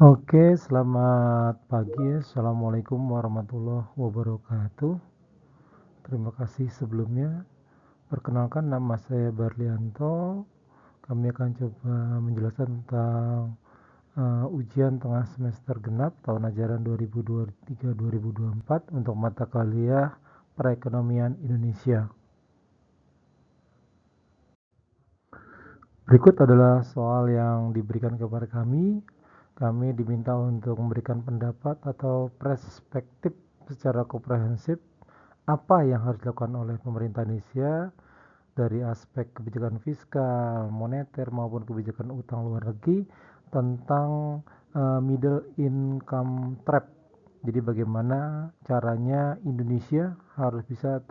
Oke, selamat pagi. Assalamualaikum warahmatullahi wabarakatuh. Terima kasih sebelumnya. Perkenalkan, nama saya Barlianto. Kami akan coba menjelaskan tentang ujian tengah semester genap tahun ajaran 2023-2024 untuk mata kuliah Perekonomian Indonesia. Berikut adalah soal yang diberikan kepada kami. Kami diminta untuk memberikan pendapat atau perspektif secara komprehensif apa yang harus dilakukan oleh pemerintah Indonesia dari aspek kebijakan fiskal, moneter maupun kebijakan utang luar negeri tentang middle income trap. Jadi bagaimana caranya Indonesia harus bisa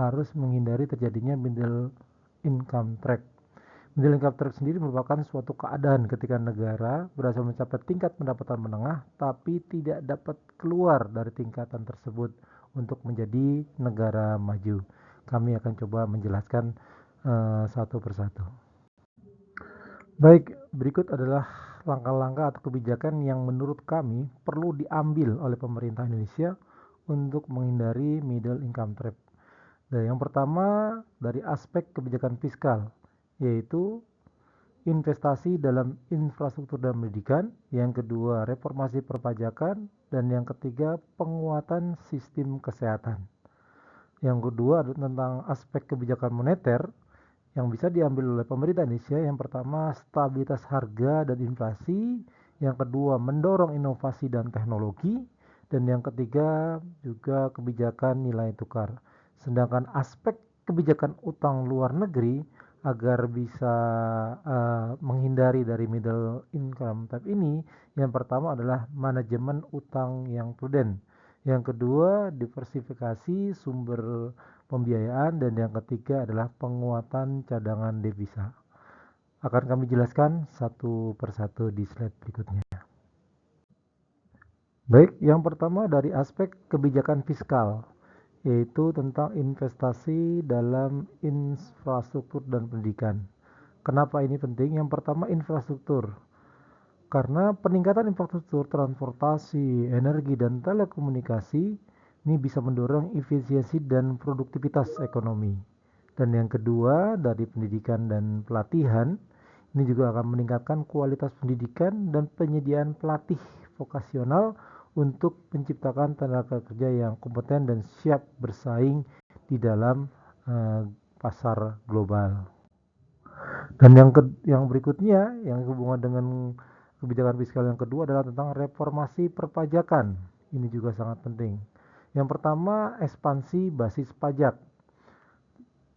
harus menghindari terjadinya middle income trap. Middle income trap sendiri merupakan suatu keadaan ketika negara berhasil mencapai tingkat pendapatan menengah tapi tidak dapat keluar dari tingkatan tersebut untuk menjadi negara maju. Kami akan coba menjelaskan satu persatu. Baik, berikut adalah langkah-langkah atau kebijakan yang menurut kami perlu diambil oleh pemerintah Indonesia untuk menghindari middle income trap. Dan yang pertama dari aspek kebijakan fiskal, yaitu investasi dalam infrastruktur dan pendidikan, yang kedua reformasi perpajakan, dan yang ketiga penguatan sistem kesehatan. Yang kedua adalah tentang aspek kebijakan moneter yang bisa diambil oleh pemerintah Indonesia. Yang pertama stabilitas harga dan inflasi, yang kedua mendorong inovasi dan teknologi, dan yang ketiga juga kebijakan nilai tukar. Sedangkan aspek kebijakan utang luar negeri agar bisa menghindari dari middle income trap ini, yang pertama adalah manajemen utang yang prudent, yang kedua diversifikasi sumber pembiayaan, dan yang ketiga adalah penguatan cadangan devisa. Akan kami jelaskan satu persatu di slide berikutnya. Baik, yang pertama dari aspek kebijakan fiskal, yaitu tentang investasi dalam infrastruktur dan pendidikan. Kenapa ini penting? Yang pertama infrastruktur. Karena peningkatan infrastruktur transportasi, energi, dan telekomunikasi ini bisa mendorong efisiensi dan produktivitas ekonomi. Dan yang kedua, dari pendidikan dan pelatihan, ini juga akan meningkatkan kualitas pendidikan dan penyediaan pelatih vokasional untuk menciptakan tenaga kerja yang kompeten dan siap bersaing di dalam pasar global. Dan yang berikutnya yang hubungan dengan kebijakan fiskal yang kedua adalah tentang reformasi perpajakan. Ini juga sangat penting. Yang pertama, ekspansi basis pajak.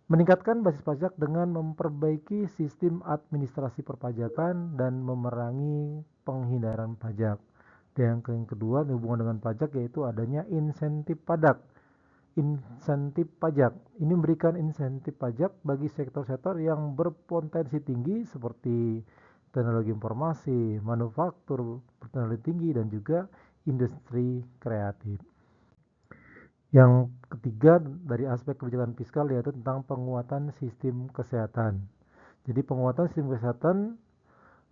Meningkatkan basis pajak dengan memperbaiki sistem administrasi perpajakan dan memerangi penghindaran pajak. Dan yang kedua, hubungan dengan pajak yaitu adanya insentif pajak. Ini memberikan insentif pajak bagi sektor-sektor yang berpotensi tinggi seperti teknologi informasi, manufaktur berteknologi tinggi, dan juga industri kreatif. Yang ketiga dari aspek kebijakan fiskal yaitu tentang penguatan sistem kesehatan. Jadi penguatan sistem kesehatan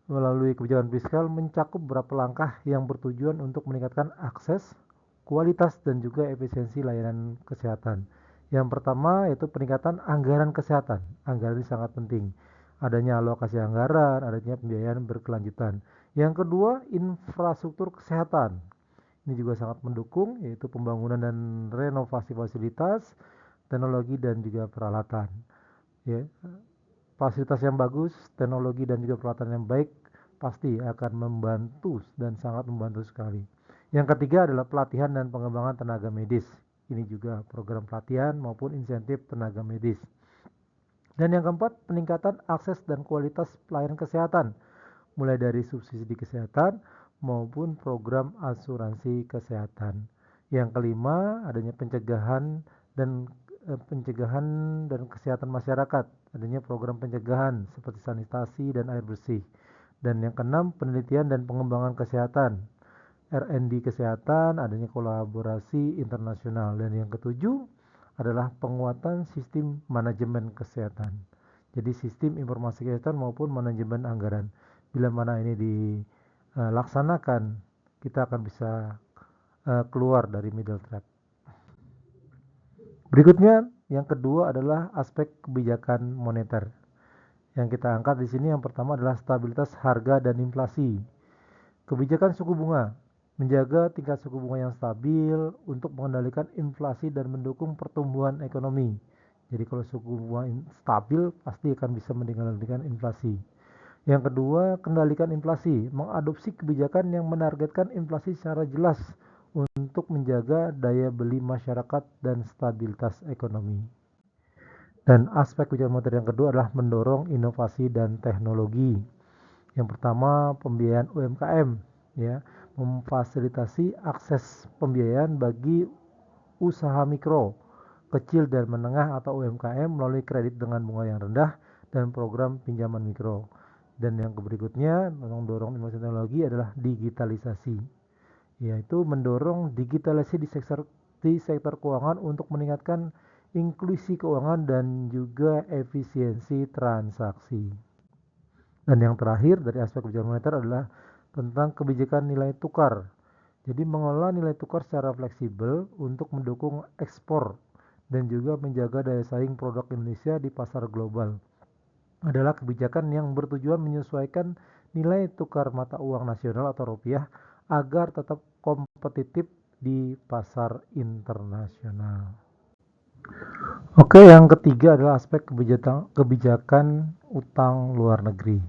melalui kebijakan fiskal mencakup beberapa langkah yang bertujuan untuk meningkatkan akses, kualitas, dan juga efisiensi layanan kesehatan. Yang pertama yaitu peningkatan anggaran kesehatan. Anggaran ini sangat penting. Adanya alokasi anggaran, adanya pembiayaan berkelanjutan. Yang kedua, infrastruktur kesehatan. Ini juga sangat mendukung, yaitu pembangunan dan renovasi fasilitas, teknologi, dan juga peralatan. Ya, fasilitas yang bagus, teknologi, dan juga peralatan yang baik pasti akan membantu dan sangat membantu sekali. Yang ketiga adalah pelatihan dan pengembangan tenaga medis. Ini juga program pelatihan maupun insentif tenaga medis. Dan yang keempat, peningkatan akses dan kualitas pelayanan kesehatan, mulai dari subsidi kesehatan maupun program asuransi kesehatan. Yang kelima, adanya pencegahan dan kesehatan masyarakat, adanya program pencegahan seperti sanitasi dan air bersih. Dan yang keenam, penelitian dan pengembangan kesehatan, R&D kesehatan, adanya kolaborasi internasional. Dan yang ketujuh adalah penguatan sistem manajemen kesehatan. Jadi sistem informasi kesehatan maupun manajemen anggaran. Bila mana ini laksanakan, kita akan bisa keluar dari middle trap. Berikutnya, yang kedua adalah aspek kebijakan moneter. Yang kita angkat di sini yang pertama adalah stabilitas harga dan inflasi. Kebijakan suku bunga menjaga tingkat suku bunga yang stabil untuk mengendalikan inflasi dan mendukung pertumbuhan ekonomi. Jadi kalau suku bunga stabil pasti akan bisa mengendalikan inflasi. Yang kedua, kendalikan inflasi, mengadopsi kebijakan yang menargetkan inflasi secara jelas untuk menjaga daya beli masyarakat dan stabilitas ekonomi. Dan aspek kebijakan moneter yang kedua adalah mendorong inovasi dan teknologi. Yang pertama, pembiayaan UMKM, ya, memfasilitasi akses pembiayaan bagi usaha mikro, kecil dan menengah atau UMKM melalui kredit dengan bunga yang rendah dan program pinjaman mikro. Dan yang berikutnya, mendorong inovasi teknologi adalah digitalisasi, yaitu mendorong digitalisasi di sektor keuangan untuk meningkatkan inklusi keuangan dan juga efisiensi transaksi. Dan yang terakhir dari aspek kebijakan moneter adalah tentang kebijakan nilai tukar. Jadi mengelola nilai tukar secara fleksibel untuk mendukung ekspor dan juga menjaga daya saing produk Indonesia di pasar global. Adalah kebijakan yang bertujuan menyesuaikan nilai tukar mata uang nasional atau rupiah agar tetap kompetitif di pasar internasional. Oke, yang ketiga adalah aspek kebijakan utang luar negeri.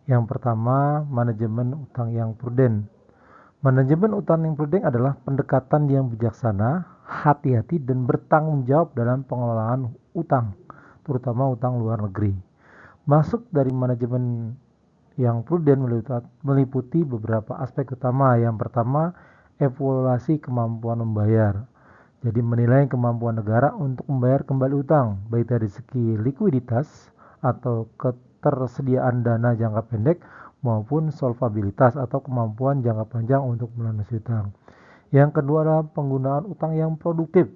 Yang pertama, manajemen utang yang prudent. Manajemen utang yang prudent adalah pendekatan yang bijaksana, hati-hati, dan bertanggung jawab dalam pengelolaan utang, terutama utang luar negeri. Masuk dari manajemen yang prudent meliputi beberapa aspek utama. Yang pertama, evaluasi kemampuan membayar. Jadi menilai kemampuan negara untuk membayar kembali utang, baik dari segi likuiditas atau ketersediaan dana jangka pendek maupun solvabilitas atau kemampuan jangka panjang untuk melunasi utang. Yang kedua adalah penggunaan utang yang produktif.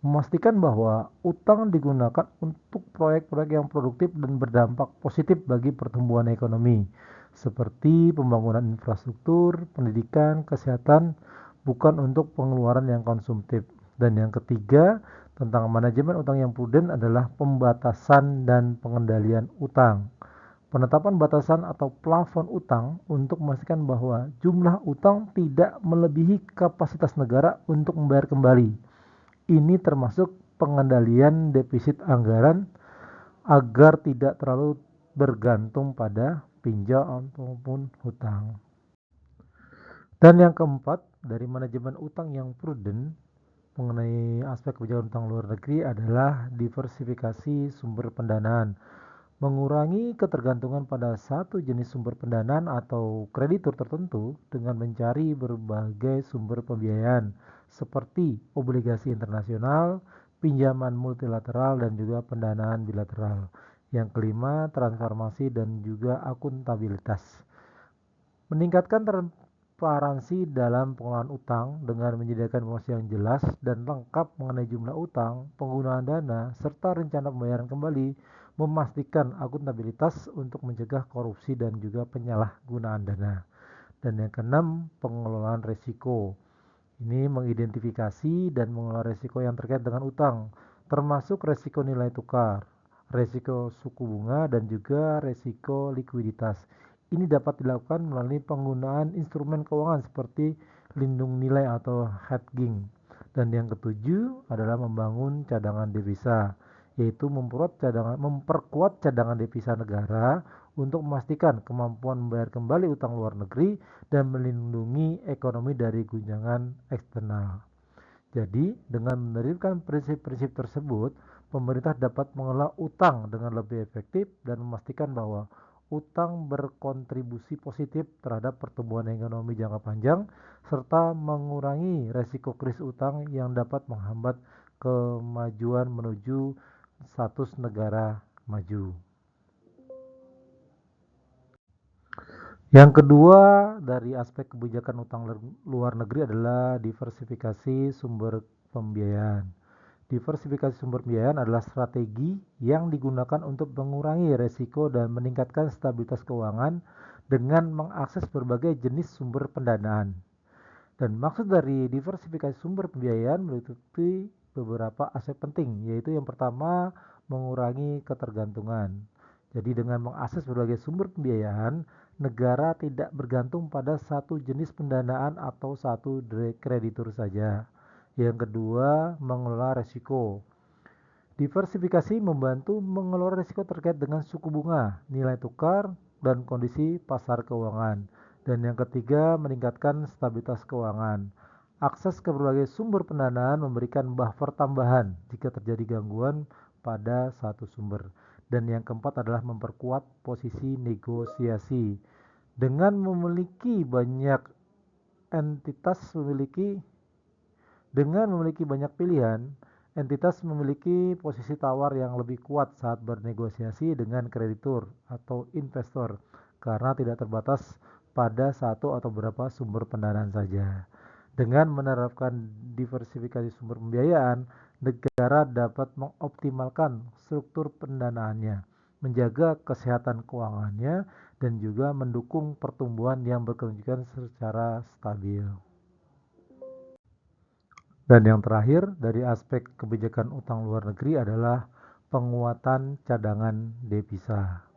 Memastikan bahwa utang digunakan untuk proyek-proyek yang produktif dan berdampak positif bagi pertumbuhan ekonomi, seperti pembangunan infrastruktur, pendidikan, kesehatan, bukan untuk pengeluaran yang konsumtif. Dan yang ketiga, tentang manajemen utang yang prudent adalah pembatasan dan pengendalian utang. Penetapan batasan atau plafon utang untuk memastikan bahwa jumlah utang tidak melebihi kapasitas negara untuk membayar kembali. Ini termasuk pengendalian defisit anggaran agar tidak terlalu bergantung pada pinjam ataupun hutang. Dan yang keempat, dari manajemen utang yang prudent mengenai aspek kebijakan utang luar negeri adalah diversifikasi sumber pendanaan, mengurangi ketergantungan pada satu jenis sumber pendanaan atau kreditur tertentu dengan mencari berbagai sumber pembiayaan seperti obligasi internasional, pinjaman multilateral, dan juga pendanaan bilateral. Yang kelima, transformasi dan juga akuntabilitas. Meningkatkan transparansi dalam pengelolaan utang dengan menyediakan informasi yang jelas dan lengkap mengenai jumlah utang, penggunaan dana, serta rencana pembayaran kembali, memastikan akuntabilitas untuk mencegah korupsi dan juga penyalahgunaan dana. Dan yang keenam, pengelolaan risiko. Ini mengidentifikasi dan mengelola risiko yang terkait dengan utang, termasuk risiko nilai tukar, risiko suku bunga, dan juga risiko likuiditas. Ini dapat dilakukan melalui penggunaan instrumen keuangan seperti lindung nilai atau hedging. Dan yang ketujuh adalah membangun cadangan devisa, yaitu memperkuat cadangan devisa negara untuk memastikan kemampuan membayar kembali utang luar negeri dan melindungi ekonomi dari guncangan eksternal. Jadi, dengan menerapkan prinsip-prinsip tersebut, pemerintah dapat mengelola utang dengan lebih efektif dan memastikan bahwa utang berkontribusi positif terhadap pertumbuhan ekonomi jangka panjang serta mengurangi resiko krisis utang yang dapat menghambat kemajuan menuju status negara maju. Yang kedua dari aspek kebijakan utang luar negeri adalah diversifikasi sumber pembiayaan. Diversifikasi sumber pembiayaan adalah strategi yang digunakan untuk mengurangi resiko dan meningkatkan stabilitas keuangan dengan mengakses berbagai jenis sumber pendanaan. Dan maksud dari diversifikasi sumber pembiayaan meliputi beberapa aspek penting, yaitu yang pertama mengurangi ketergantungan. Jadi dengan mengakses berbagai sumber pembiayaan, negara tidak bergantung pada satu jenis pendanaan atau satu kreditur saja. Yang kedua, mengelola resiko. Diversifikasi membantu mengelola risiko terkait dengan suku bunga, nilai tukar, dan kondisi pasar keuangan. Dan yang ketiga, meningkatkan stabilitas keuangan. Akses ke berbagai sumber pendanaan memberikan buffer tambahan jika terjadi gangguan pada satu sumber. Dan yang keempat adalah memperkuat posisi negosiasi. Dengan memiliki banyak entitas memiliki banyak pilihan, entitas memiliki posisi tawar yang lebih kuat saat bernegosiasi dengan kreditur atau investor karena tidak terbatas pada satu atau beberapa sumber pendanaan saja. Dengan menerapkan diversifikasi sumber pembiayaan, negara dapat mengoptimalkan struktur pendanaannya, menjaga kesehatan keuangannya, dan juga mendukung pertumbuhan yang berkelanjutan secara stabil. Dan yang terakhir dari aspek kebijakan utang luar negeri adalah penguatan cadangan devisa.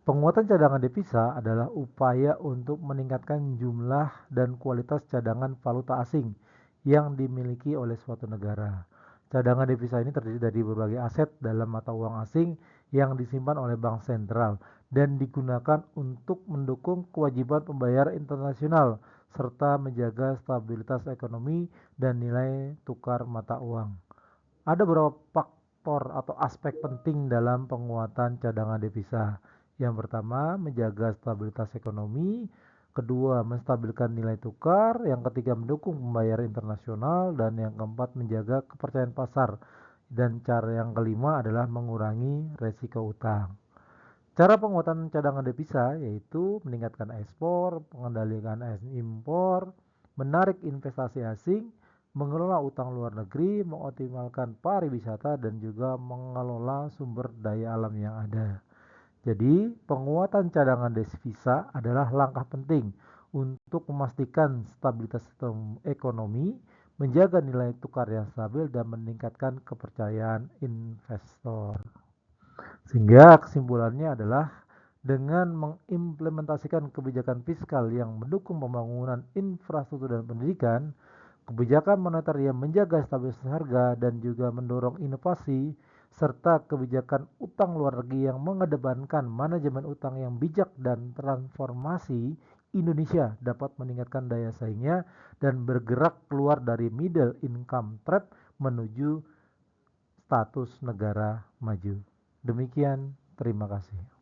Penguatan cadangan devisa adalah upaya untuk meningkatkan jumlah dan kualitas cadangan valuta asing yang dimiliki oleh suatu negara. Cadangan devisa ini terdiri dari berbagai aset dalam mata uang asing yang disimpan oleh bank sentral dan digunakan untuk mendukung kewajiban pembayaran internasional serta menjaga stabilitas ekonomi dan nilai tukar mata uang. Ada beberapa faktor atau aspek penting dalam penguatan cadangan devisa. Yang pertama, menjaga stabilitas ekonomi. Kedua, menstabilkan nilai tukar. Yang ketiga, mendukung pembayaran internasional. Dan yang keempat, menjaga kepercayaan pasar. Dan cara yang kelima adalah mengurangi resiko utang. Cara penguatan cadangan devisa yaitu meningkatkan ekspor, mengendalikan impor, menarik investasi asing, mengelola utang luar negeri, mengoptimalkan pariwisata, dan juga mengelola sumber daya alam yang ada. Jadi, penguatan cadangan devisa adalah langkah penting untuk memastikan stabilitas sistem ekonomi, menjaga nilai tukar yang stabil, dan meningkatkan kepercayaan investor. Sehingga kesimpulannya adalah dengan mengimplementasikan kebijakan fiskal yang mendukung pembangunan infrastruktur dan pendidikan, kebijakan moneter yang menjaga stabilitas harga dan juga mendorong inovasi, serta kebijakan utang luar negeri yang mengedepankan manajemen utang yang bijak dan transformasi, Indonesia dapat meningkatkan daya saingnya dan bergerak keluar dari middle income trap menuju status negara maju. Demikian, terima kasih.